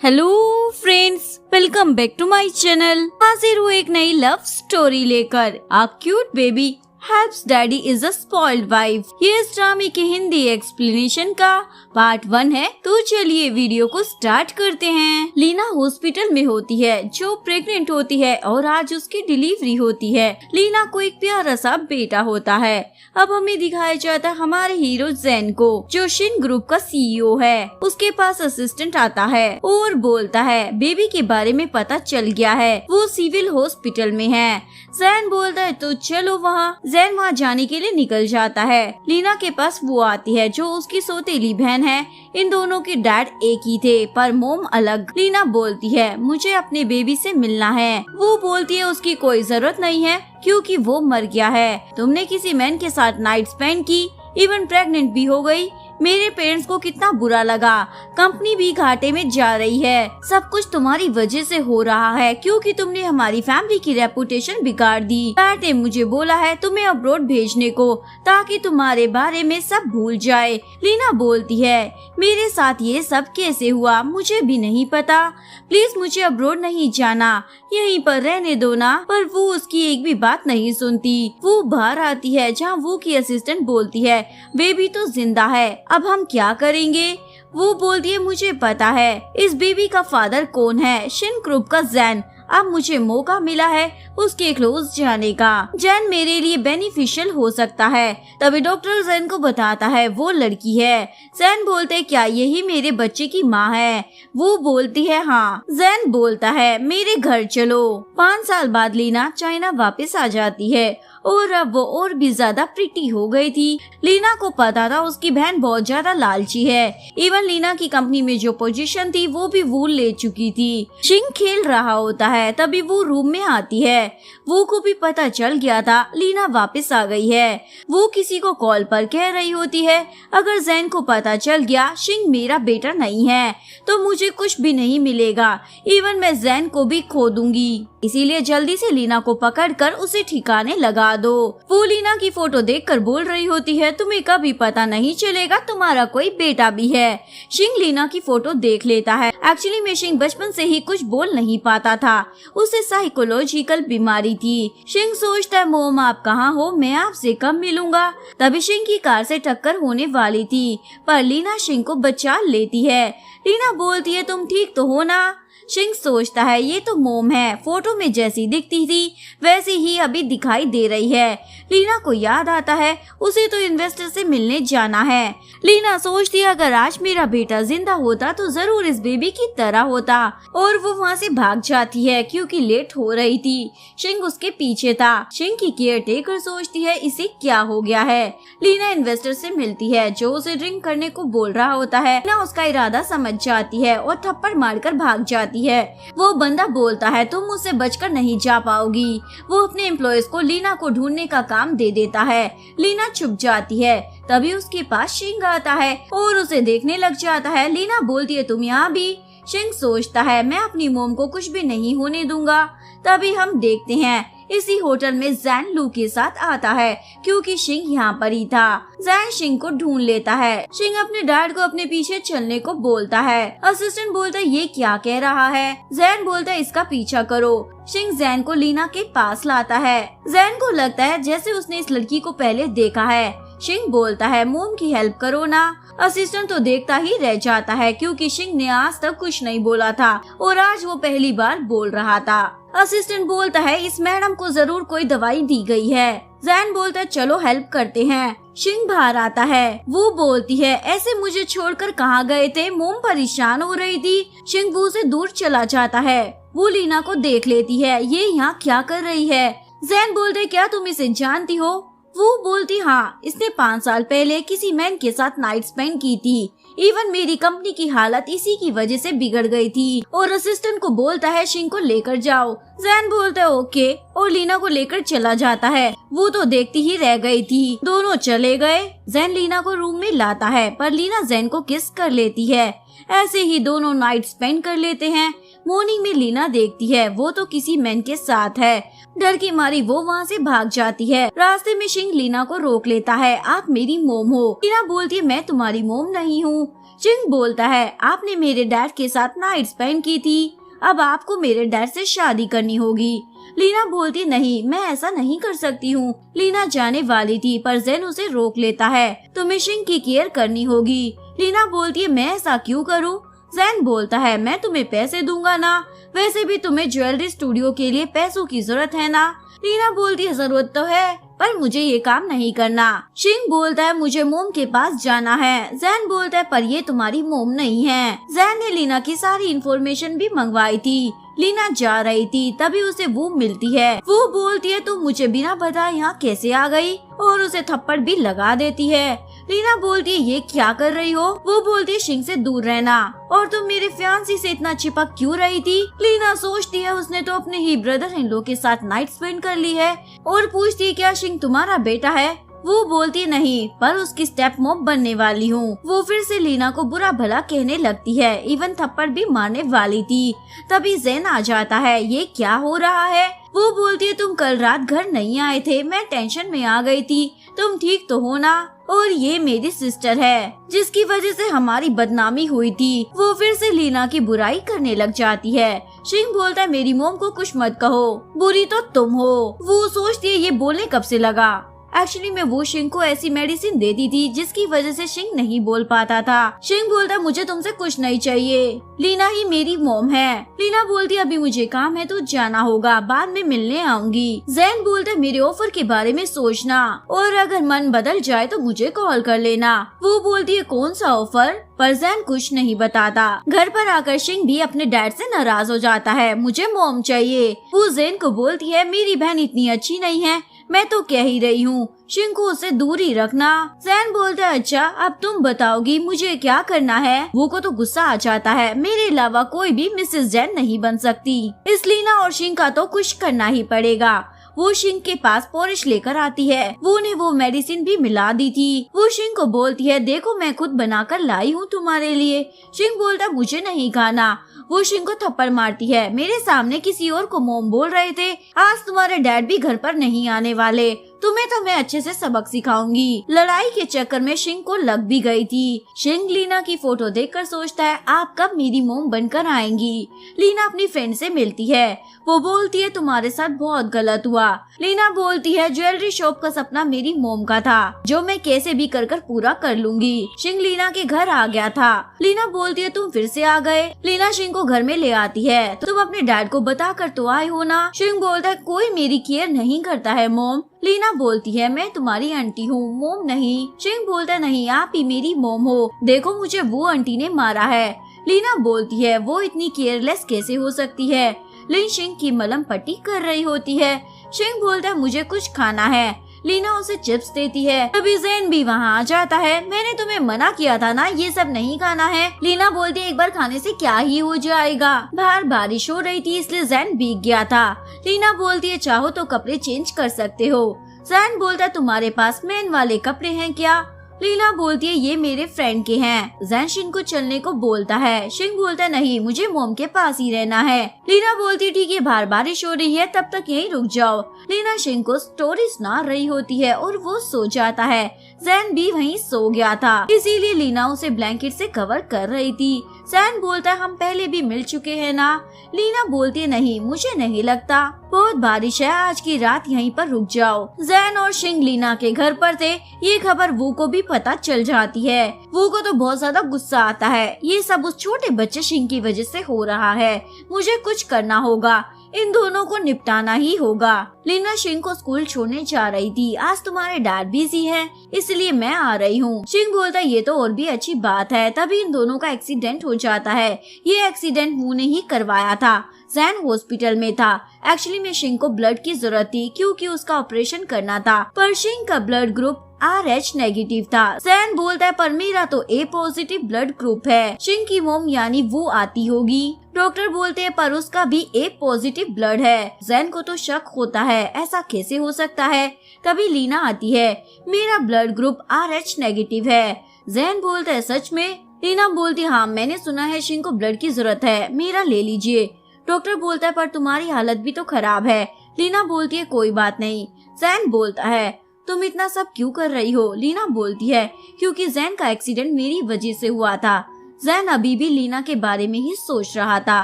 Hello friends, welcome back to my channel. हाजिर हूँ एक नई लव स्टोरी लेकर। A cute baby helps daddy is a spoiled wife. ये इस ड्रामे की हिंदी एक्सप्लेनेशन का पार्ट 1 है। तो चलिए वीडियो को स्टार्ट करते हैं। लीना हॉस्पिटल में होती है, जो प्रेग्नेंट होती है और आज उसकी डिलीवरी होती है। लीना को एक प्यारा सा बेटा होता है। अब हमें दिखाया जाता है हमारे हीरो जैन को, जो शिन ग्रुप का सीईओ है। उसके पास असिस्टेंट आता है और बोलता है बेबी के बारे में पता चल गया है, वो सिविल हॉस्पिटल में है। जैन बोलता है तो चलो वहाँ। जैन वहाँ जाने के लिए निकल जाता है। लीना के पास वो आती है जो उसकी सौतेली बहन है। इन दोनों के डैड एक ही थे पर मोम अलग। लीना बोलती है मुझे अपने बेबी से मिलना है। वो बोलती है उसकी कोई जरूरत नहीं है क्योंकि वो मर गया है। तुमने किसी मैन के साथ नाइट स्पेंड की, इवन प्रेग्नेंट भी हो गई। मेरे पेरेंट्स को कितना बुरा लगा। कंपनी भी घाटे में जा रही है। सब कुछ तुम्हारी वजह से हो रहा है क्योंकि तुमने हमारी फैमिली की रेपुटेशन बिगाड़ दी। डैड ने मुझे बोला है तुम्हें अब्रॉड भेजने को ताकि तुम्हारे बारे में सब भूल जाए। लीना बोलती है मेरे साथ ये सब कैसे हुआ मुझे भी नहीं पता। प्लीज मुझे अब्रॉड नहीं जाना, यहीं पर रहने दो ना। पर वो उसकी एक भी बात नहीं सुनती। वो बाहर आती है जहाँ वो की असिस्टेंट बोलती है बेबी तो जिंदा है, अब हम क्या करेंगे। वो बोलती है मुझे पता है इस बेबी का फादर कौन है, शिन ग्रुप का जैन। अब मुझे मौका मिला है उसके क्लोज जाने का। जैन मेरे लिए बेनिफिशियल हो सकता है। तभी डॉक्टर जैन को बताता है वो लड़की है। जैन बोलते है क्या यही मेरे बच्चे की माँ है। वो बोलती है हाँ। जैन बोलता है मेरे घर चलो। 5 साल बाद लीना चाइना वापस आ जाती है और अब वो और भी ज्यादा प्रिटी हो गई थी। लीना को पता था उसकी बहन बहुत ज्यादा लालची है। इवन लीना की कंपनी में जो पोजीशन थी वो भी वो ले चुकी थी। शिंग खेल रहा होता है तभी वो रूम में आती है। वो को भी पता चल गया था लीना वापस आ गई है। वो किसी को कॉल पर कह रही होती है अगर जैन को पता चल गया शिंग मेरा बेटा नहीं है तो मुझे कुछ भी नहीं मिलेगा, इवन मैं जैन को भी खो दूंगी। इसीलिए जल्दी से लीना को पकड़कर उसे ठिकाने लगा दो। वो लीना की फोटो देखकर बोल रही होती है तुम्हें कभी पता नहीं चलेगा तुम्हारा कोई बेटा भी है। शिंग लीना की फोटो देख लेता है। एक्चुअली में शिंग बचपन से ही कुछ बोल नहीं पाता था, उसे साइकोलॉजिकल बीमारी थी। शिंग सोचता है मोम आप कहाँ हो, मैं आपसे कब मिलूंगा। तभी शिंग की कार से टक्कर होने वाली थी पर लीना शिंग को बचा लेती है। लीना बोलती है तुम ठीक तो हो ना। शिंग सोचता है ये तो मोम है, फोटो में जैसी दिखती थी वैसी ही अभी दिखाई दे रही है। लीना को याद आता है उसे तो इन्वेस्टर से मिलने जाना है। लीना सोचती है अगर आज मेरा बेटा जिंदा होता तो जरूर इस बेबी की तरह होता, और वो वहाँ से भाग जाती है क्योंकि लेट हो रही थी। शिंग उसके पीछे था। शिंग की केयर टेकर सोचती है इसे क्या हो गया है। लीना इन्वेस्टर से मिलती है जो उसे ड्रिंक करने को बोल रहा होता है। लीना उसका इरादा समझ जाती है और थप्पड़ मारकर भाग जाती है। वो बंदा बोलता है तुम मुझसे बचकर नहीं जा पाओगी। वो अपने एम्प्लॉयज को लीना को ढूंढने का काम दे देता है। लीना छुप जाती है। तभी उसके पास शिंग आता है और उसे देखने लग जाता है। लीना बोलती है तुम यहाँ भी। शिंग सोचता है मैं अपनी मोम को कुछ भी नहीं होने दूंगा। तभी हम देखते हैं इसी होटल में जैन लू के साथ आता है क्योंकि शिंग यहाँ पर ही था। जैन शिंग को ढूंढ लेता है। शिंग अपने डैड को अपने पीछे चलने को बोलता है। असिस्टेंट बोलता है ये क्या कह रहा है। जैन बोलता है इसका पीछा करो। शिंग जैन को लीना के पास लाता है। जैन को लगता है जैसे उसने इस लड़की को पहले देखा है। शिंग बोलता है मोम की हेल्प करो ना। असिस्टेंट तो देखता ही रह जाता है क्योंकि शिंग ने आज तक कुछ नहीं बोला था और आज वो पहली बार बोल रहा था। असिस्टेंट बोलता है इस मैडम को जरूर कोई दवाई दी गई है। जैन बोलता है चलो हेल्प करते हैं। शिंग बाहर आता है। वो बोलती है ऐसे मुझे छोड़कर कहाँ गए थे। मोम परेशान हो रही थी। शिंग वो से दूर चला जाता है। वो लीना को देख लेती है, ये यहाँ क्या कर रही है। जैन बोलते क्या तुम इसे जानती हो। वो बोलती हाँ, इसने 5 साल पहले किसी मैन के साथ नाइट स्पेंड की थी। इवन मेरी कंपनी की हालत इसी की वजह से बिगड़ गई थी। और असिस्टेंट को बोलता है शिंग को लेकर जाओ। जैन बोलता है ओके और लीना को लेकर चला जाता है। वो तो देखती ही रह गई थी। दोनों चले गए। जैन लीना को रूम में लाता है पर लीना जैन को किस कर लेती है। ऐसे ही दोनों नाइट स्पेंड कर लेते हैं। मॉर्निंग में लीना देखती है वो तो किसी मैन के साथ है। डर की मारी वो वहाँ से भाग जाती है। रास्ते में शिंग लीना को रोक लेता है। आप मेरी मोम हो। लीना बोलती है मैं तुम्हारी मोम नहीं हूँ। शिंग बोलता है आपने मेरे डैड के साथ नाइट स्पेंड की थी, अब आपको मेरे डैड से शादी करनी होगी। लीना बोलती नहीं, मैं ऐसा नहीं कर सकती हूँ। लीना जाने वाली थी पर ज़ेन उसे रोक लेता है। तुम्हें शिंग की केयर करनी होगी। लीना बोलती है मैं ऐसा क्यों करूँ? ज़ेन बोलता है मैं तुम्हें पैसे दूंगा ना, वैसे भी तुम्हें ज्वेलरी स्टूडियो के लिए पैसों की जरूरत है ना। लीना बोलती है जरूरत तो है पर मुझे ये काम नहीं करना। शिंग बोलता है मुझे मोम के पास जाना है। ज़ेन बोलता है पर ये तुम्हारी मोम नहीं है। ज़ेन ने लीना की सारी इन्फॉर्मेशन भी मंगवाई थी। लीना जा रही थी तभी उसे वो मिलती है। वो बोलती है तुम मुझे बिना बताए यहाँ कैसे आ गई, और उसे थप्पड़ भी लगा देती है। लीना बोलती है ये क्या कर रही हो? वो बोलती है शिंग से दूर रहना, और तुम मेरे फियांसी से इतना चिपक क्यों रही थी? लीना सोचती है उसने तो अपने ही ब्रदर इन लॉ के साथ नाइट स्पेंड कर ली है, और पूछती है क्या शिंग तुम्हारा बेटा है? वो बोलती नहीं पर उसकी स्टेप मॉम बनने वाली हूँ। वो फिर से लीना को बुरा भला कहने लगती है, इवन थप्पड़ भी मारने वाली थी। तभी ज़ेन आ जाता है, ये क्या हो रहा है? वो बोलती है तुम कल रात घर नहीं आए थे, मैं टेंशन में आ गई थी, तुम ठीक तो हो ना? और ये मेरी सिस्टर है जिसकी वजह से हमारी बदनामी हुई थी। वो फिर से लीना की बुराई करने लग जाती है। शिंग बोलता है मेरी मोम को कुछ मत कहो, बुरी तो तुम हो। वो सोचती है ये बोलने कब से लगा। एक्चुअली में वो शिंग को ऐसी मेडिसिन देती थी जिसकी वजह से शिंग नहीं बोल पाता था। शिंग बोलता मुझे तुमसे कुछ नहीं चाहिए, लीना ही मेरी मॉम है। लीना बोलती अभी मुझे काम है तो जाना होगा, बाद में मिलने आऊंगी। ज़ेन बोलता मेरे ऑफर के बारे में सोचना, और अगर मन बदल जाए तो मुझे कॉल कर लेना। वो बोलती है कौन सा ऑफर? पर ज़ेन कुछ नहीं बताता। घर पर आकर शिंग भी अपने डैड से नाराज हो जाता है, मुझे मॉम चाहिए। वो ज़ेन को बोलती है मेरी बहन इतनी अच्छी नहीं है, मैं तो कह ही रही हूँ शिंग को उससे दूर ही रखना। ज़ेन बोलता है अच्छा अब तुम बताओगी मुझे क्या करना है। वो को तो गुस्सा आ जाता है, मेरे अलावा कोई भी मिसेस ज़ेन नहीं बन सकती, इसलिए लीना और शिंग का तो कुछ करना ही पड़ेगा। वो शिंग के पास पॉलिश लेकर आती है। वो ने वो मेडिसिन भी मिला दी थी। वो शिंग को बोलती है देखो मैं खुद बनाकर लाई हूँ तुम्हारे लिए। शिंग बोलता मुझे नहीं खाना। वो शिंग को थप्पड़ मारती है, मेरे सामने किसी और को मोम बोल रहे थे, आज तुम्हारे डैड भी घर पर नहीं आने वाले, तुम्हें तो मैं अच्छे से सबक सिखाऊंगी। लड़ाई के चक्कर में शिंग को लग भी गई थी। शिंग लीना की फोटो देखकर सोचता है आप कब मेरी मोम बनकर आएंगी। लीना अपनी फ्रेंड से मिलती है। वो बोलती है तुम्हारे साथ बहुत गलत हुआ। लीना बोलती है ज्वेलरी शॉप का सपना मेरी मोम का था, जो मैं कैसे भी कर पूरा कर लूंगी। शिंग लीना के घर आ गया था। लीना बोलती है तुम फिर से आ गए। लीना शिंग को घर में ले आती है, तुम अपने डैड को बता कर तो आए हो ना। शिंग बोलता है कोई मेरी केयर नहीं करता है मोम। लीना बोलती है मैं तुम्हारी आंटी हूँ, मोम नहीं। शिंग बोलता है नहीं आप ही मेरी मोम हो, देखो मुझे वो आंटी ने मारा है। लीना बोलती है वो इतनी केयरलेस कैसे हो सकती है। लीना शिंग की मलहम पट्टी कर रही होती है। शिंग बोलता है मुझे कुछ खाना है। लीना उसे चिप्स देती है। तभी ज़ेन भी वहाँ आ जाता है, मैंने तुम्हें मना किया था ना ये सब नहीं खाना है। लीना बोलती है एक बार खाने से क्या ही हो जाएगा, बाहर बारिश हो रही थी इसलिए ज़ेन भीग गया था। लीना बोलती है चाहो तो कपड़े चेंज कर सकते हो। ज़ेन बोलता है तुम्हारे पास मैन वाले कपड़े हैं क्या? लीना बोलती है ये मेरे फ्रेंड के हैं। ज़ेन शिंग को चलने को बोलता है। शिंग बोलता है नहीं मुझे मोम के पास ही रहना है। लीना बोलती है ठीक है बाहर बारिश हो रही है तब तक यहीं रुक जाओ। लीना शिंग को स्टोरी सुना रही होती है और वो सो जाता है। ज़ेन भी वहीं सो गया था, इसीलिए लीना उसे ब्लैंकेट से कवर कर रही थी। ज़ेन बोलता है हम पहले भी मिल चुके हैं ना। लीना बोलती है नहीं मुझे नहीं लगता, बहुत बारिश है, आज की रात यहीं पर रुक जाओ। ज़ेन और शिंग लीना के घर पर थे। ये खबर वो को भी पता चल जाती है। वो को तो बहुत ज्यादा गुस्सा आता है, ये सब उस छोटे बच्चे शिंग की वजह से हो रहा है, मुझे कुछ करना होगा, इन दोनों को निपटाना ही होगा। लीना शिंग को स्कूल छोड़ने जा रही थी, आज तुम्हारे डैड बिजी है इसलिए मैं आ रही हूँ। शिंग बोलता है ये तो और भी अच्छी बात है। तभी इन दोनों का एक्सीडेंट हो जाता है। ये एक्सीडेंट मुंह ने ही करवाया था। ज़ेन हॉस्पिटल में था। एक्चुअली में शिंग को ब्लड की जरूरत थी क्योंकि उसका ऑपरेशन करना था, पर शिंग का ब्लड ग्रुप RH नेगेटिव था। ज़ेन बोलता है पर मेरा तो A पॉजिटिव ब्लड ग्रुप है, शिंग की मोम यानी वो आती होगी। डॉक्टर बोलते हैं पर उसका भी A पॉजिटिव ब्लड है। ज़ेन को तो शक होता है ऐसा कैसे हो सकता है। तभी लीना आती है, मेरा ब्लड ग्रुप RH नेगेटिव है। ज़ेन बोलता है सच में? लीना बोलती है हाँ मैंने सुना है शिंग को ब्लड की जरूरत है, मेरा ले लीजिए। डॉक्टर बोलता है पर तुम्हारी हालत भी तो खराब है। लीना बोलती है कोई बात नहीं। ज़ेन बोलता है तुम इतना सब क्यों कर रही हो? लीना बोलती है क्योंकि जैन का एक्सीडेंट मेरी वजह से हुआ था। जैन अभी भी लीना के बारे में ही सोच रहा था।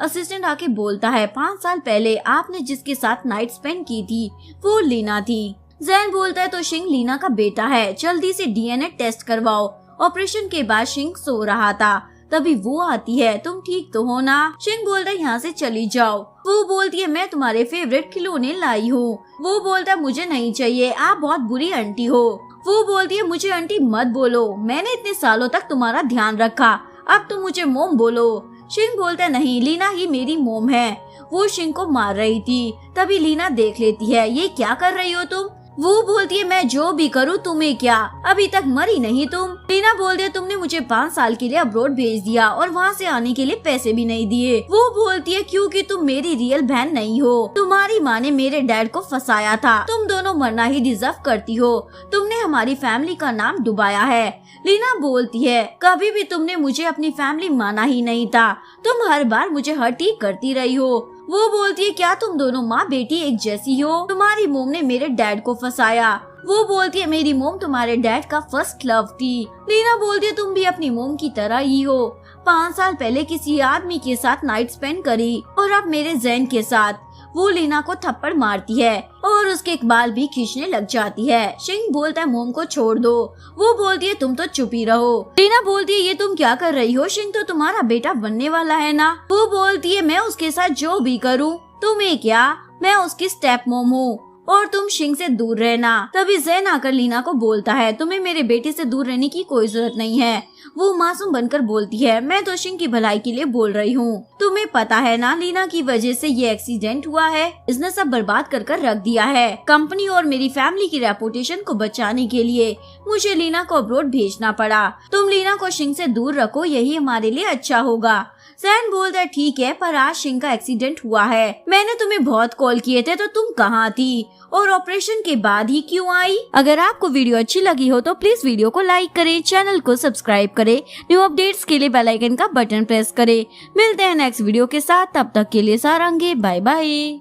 असिस्टेंट आके बोलता है 5 साल पहले आपने जिसके साथ नाइट स्पेंड की थी वो लीना थी। जैन बोलता है तो शिंग लीना का बेटा है, जल्दी से डीएनए टेस्ट करवाओ। ऑपरेशन के बाद शिंग सो रहा था, तभी वो आती है, तुम ठीक तो हो ना? शिंग बोलता है यहाँ से चली जाओ। वो बोलती है मैं तुम्हारे फेवरेट खिलौने लाई हूँ। वो बोलता है मुझे नहीं चाहिए, आप बहुत बुरी आंटी हो। वो बोलती है मुझे आंटी मत बोलो, मैंने इतने सालों तक तुम्हारा ध्यान रखा, अब तुम मुझे मोम बोलो। शिंग बोलता है नहीं, लीना ही मेरी मोम है। वो शिंग को मार रही थी, तभी लीना देख लेती है, ये क्या कर रही हो तुम? वो बोलती है मैं जो भी करूँ तुम्हें क्या, अभी तक मरी नहीं तुम। लीना बोलती है तुमने मुझे 5 साल के लिए अब्रॉड भेज दिया और वहाँ से आने के लिए पैसे भी नहीं दिए। वो बोलती है क्योंकि तुम मेरी रियल बहन नहीं हो, तुम्हारी माँ ने मेरे डैड को फंसाया था, तुम दोनों मरना ही डिजर्व करती हो, तुमने हमारी फैमिली का नाम डुबाया है। लीना बोलती है कभी भी तुमने मुझे अपनी फैमिली माना ही नहीं था, तुम हर बार मुझे हर्ट ही करती रही हो। वो बोलती है क्या तुम दोनों माँ बेटी एक जैसी हो? तुम्हारी मोम ने मेरे डैड को फंसाया। वो बोलती है मेरी मोम तुम्हारे डैड का फर्स्ट लव थी। लीना बोलती है तुम भी अपनी मोम की तरह ही हो, 5 साल पहले किसी आदमी के साथ नाइट स्पेंड करी और अब मेरे जैन के साथ। वो लीना को थप्पड़ मारती है और उसके बाल भी खींचने लग जाती है। शिंग बोलता है मोम को छोड़ दो। वो बोलती है तुम तो चुप ही रहो। लीना बोलती है ये तुम क्या कर रही हो? शिंग तो तुम्हारा बेटा बनने वाला है ना। वो बोलती है मैं उसके साथ जो भी करूँ तुम्हें क्या, मैं उसकी स्टेप मोम हूँ और तुम शिंग से दूर रहना। तभी जैन आकर लीना को बोलता है तुम्हें मेरे बेटे से दूर रहने की कोई जरूरत नहीं है। वो मासूम बनकर बोलती है मैं तो शिंग की भलाई के लिए बोल रही हूँ, तुम्हें पता है ना लीना की वजह से ये एक्सीडेंट हुआ है, इसने सब बर्बाद कर कर रख दिया है। कंपनी और मेरी फैमिली की रेपुटेशन को बचाने के लिए मुझे लीना को अब्रॉड भेजना पड़ा। तुम लीना को शिंग से दूर रखो, यही हमारे लिए अच्छा होगा। जैन बोलता है ठीक है, पर आज शिंग का एक्सीडेंट हुआ है, मैंने तुम्हें बहुत कॉल किए थे तो तुम कहाँ थी और ऑपरेशन के बाद ही क्यों आई? अगर आपको वीडियो अच्छी लगी हो तो प्लीज वीडियो को लाइक करें, चैनल को सब्सक्राइब करें, न्यू अपडेट्स के लिए बेल आइकन का बटन प्रेस करें। मिलते हैं नेक्स्ट वीडियो के साथ, तब तक के लिए सारंगे, बाय बाय।